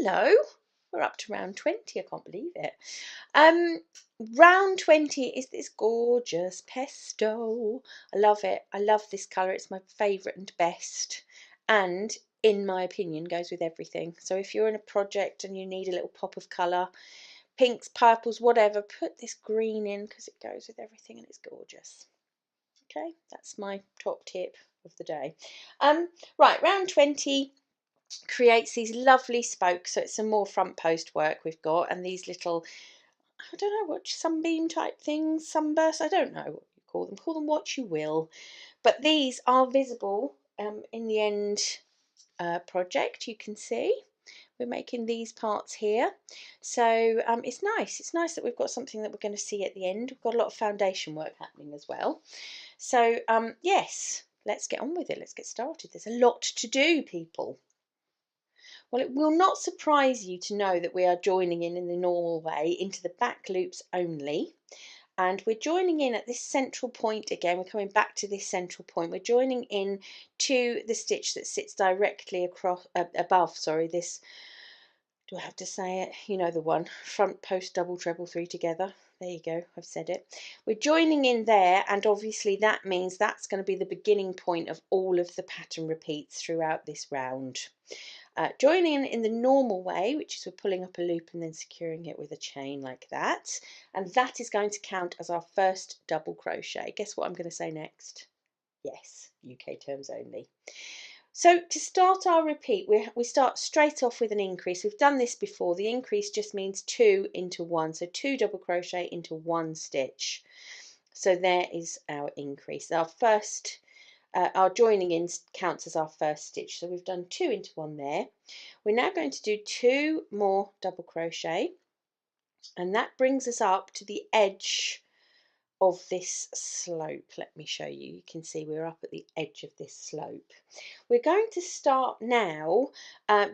Hello, we're up to round 20. I can't believe it. Round 20 is this gorgeous pesto. I love it. I love this colour. It's my favourite and best, and in my opinion goes with everything. So if you're in a project and you need a little pop of colour, pinks, purples, whatever, put this green in because it goes with everything and it's gorgeous. Okay, that's my top tip of the day. Right, round 20 creates these lovely spokes. So it's some more front post work we've got, and these little, I don't know what, sunbeam type things, sunburst, I don't know what you call them what you will, but these are visible in the end project. You can see we're making these parts here, so it's nice that we've got something that we're going to see at the end. We've got a lot of foundation work happening as well, so yes, let's get on with it. Let's get started. There's a lot to do, people. Well, it will not surprise you to know that we are joining in the normal way into the back loops only, and we're joining in at this central point again. We're coming back to this central point. We're joining in to the stitch that sits directly across above, sorry, this, do I have to say it? You know the one, front post double treble 3 together. There you go, I've said it. We're joining in there, and obviously that means that's going to be the beginning point of all of the pattern repeats throughout this round. Joining in the normal way, which is we're pulling up a loop and then securing it with a chain like that, and that is going to count as our first double crochet. Guess what I'm going to say next? Yes, UK terms only. So to start our repeat, we start straight off with an increase. We've done this before. The increase just means 2 into 1, so 2 double crochet into 1 stitch. So there is our increase. Our first our joining in counts as our first stitch, so we've done 2 into 1 there. We're now going to do 2 more double crochet, and that brings us up to the edge of this slope. Let me show you. You can see we're up at the edge of this slope. We're going to start now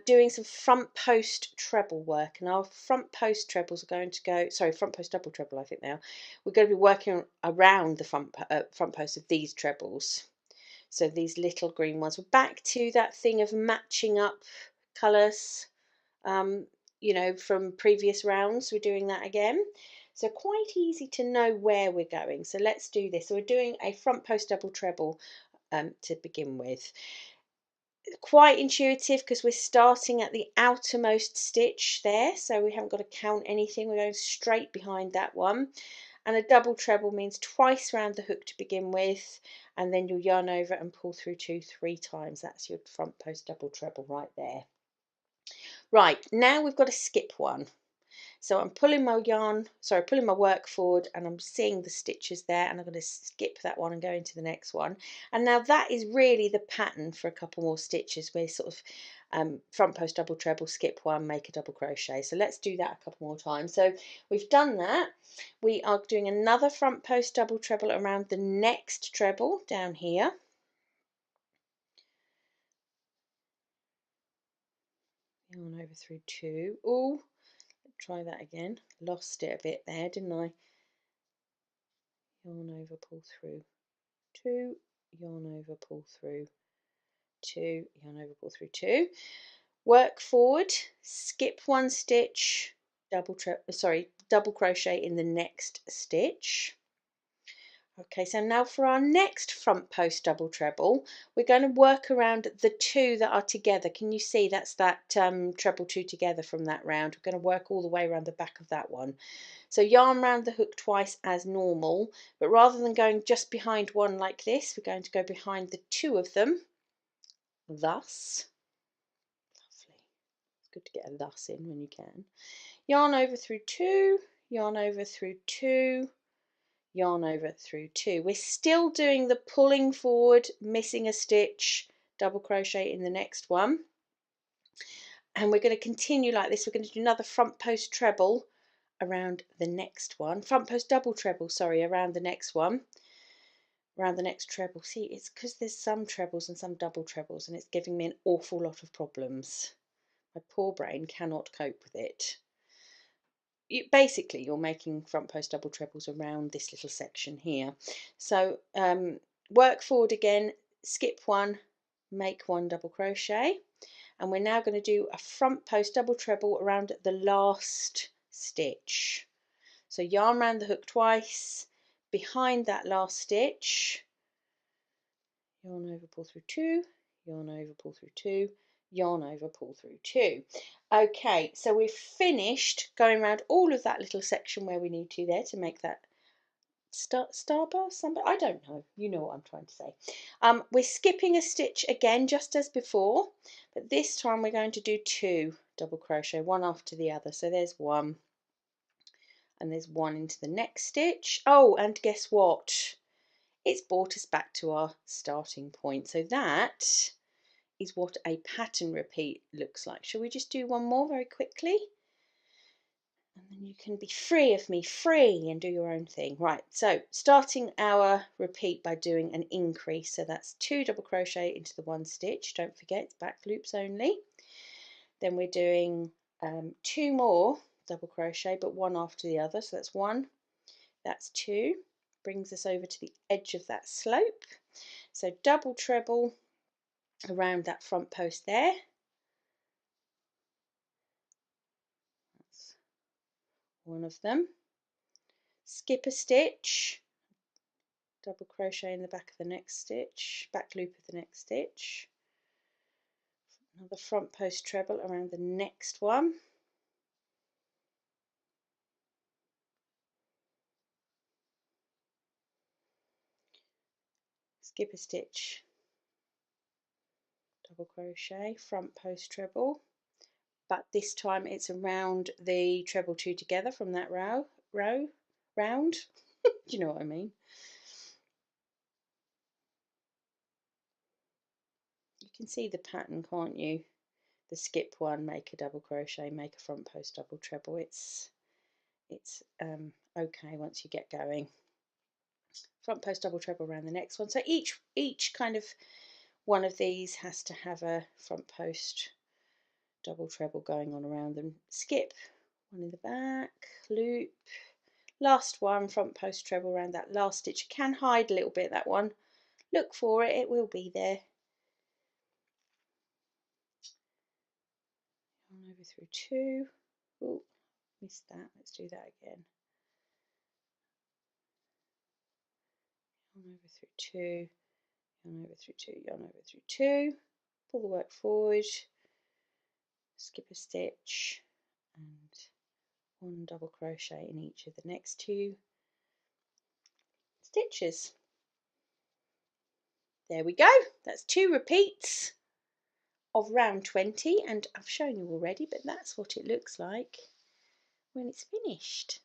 doing some front post treble work, and our front post trebles are going to go, sorry, front post double treble I think now. We're going to be working around the front post of these trebles. So these little green ones. We're back to that thing of matching up colours, you know, from previous rounds. We're doing that again. So quite easy to know where we're going. So let's do this. So we're doing a front post double treble to begin with. Quite intuitive because we're starting at the outermost stitch there. So we haven't got to count anything. We're going straight behind that one. And a double treble means twice round the hook to begin with, and then you'll yarn over and pull through 2 3 times. That's your front post double treble right there. Right, now we've got to skip one. So I'm pulling my pulling my work forward, and I'm seeing the stitches there, and I'm going to skip that one and go into the next one. And now that is really the pattern for a couple more stitches. We're sort of front post double treble, skip one, make a double crochet. So let's do that a couple more times. So we've done that. We are doing another front post double treble around the next treble down here. Yarn over through 2. Oh, try that again. Lost it a bit there, didn't I? Yarn over, pull through 2, yarn over, pull through 2, yarn over, pull through 2. Work forward, skip 1 stitch, double crochet in the next stitch. Okay, so now for our next front post double treble, we're going to work around the 2 that are together. Can you see that's that treble 2 together from that round? We're going to work all the way around the back of that one. So yarn round the hook twice as normal, but rather than going just behind one like this, we're going to go behind the 2 of them, thus. Lovely. It's good to get a thus in when you can. Yarn over through 2, yarn over through 2, yarn over through 2. We're still doing the pulling forward, missing a stitch, double crochet in the next one, and we're going to continue like this. We're going to do another front post treble around the next one, front post double treble, sorry, around the next one, around the next treble. See, it's because there's some trebles and some double trebles, and it's giving me an awful lot of problems. My poor brain cannot cope with it. Basically you're making front post double trebles around this little section here. So work forward again, skip 1, make 1 double crochet, and we're now going to do a front post double treble around the last stitch. So yarn around the hook twice, behind that last stitch, yarn over, pull through 2, yarn over, pull through 2, yarn over, pull through 2. Okay, so we've finished going around all of that little section where we need to there to make that starburst, I don't know, you know what I'm trying to say. We're skipping a stitch again, just as before, but this time we're going to do 2 double crochet, one after the other. So there's 1, and there's 1 into the next stitch. Oh, and guess what? It's brought us back to our starting point. So that is what a pattern repeat looks like. Shall we just do one more very quickly? And then you can be free of me, free, and do your own thing. Right, so starting our repeat by doing an increase. So that's 2 double crochet into the 1 stitch. Don't forget, it's back loops only. Then we're doing 2 more double crochet, but 1 after the other. So that's 1, that's 2. Brings us over to the edge of that slope. So double treble around that front post there. That's one of them. Skip a stitch, double crochet in the back of the next stitch, back loop of the next stitch, another front post treble around the next one, skip a stitch, double crochet, front post treble, but this time it's around the treble 2 together from that round. Do you know what I mean? You can see the pattern, can't you? The skip one, make a double crochet, make a front post double treble. It's okay once you get going. Front post double treble around the next one. So each kind of one of these has to have a front post double treble going on around them. Skip one in the back, loop, last one, front post treble around that last stitch. You can hide a little bit, that one. Look for it, it will be there. Yarn over through 2. Oh, missed that. Let's do that again. Yarn over through 2, yarn over through 2, yarn over through 2. Pull the work forward, skip a stitch, and 1 double crochet in each of the next 2 stitches. There we go. That's 2 repeats of round 20, and I've shown you already, but that's what it looks like when it's finished.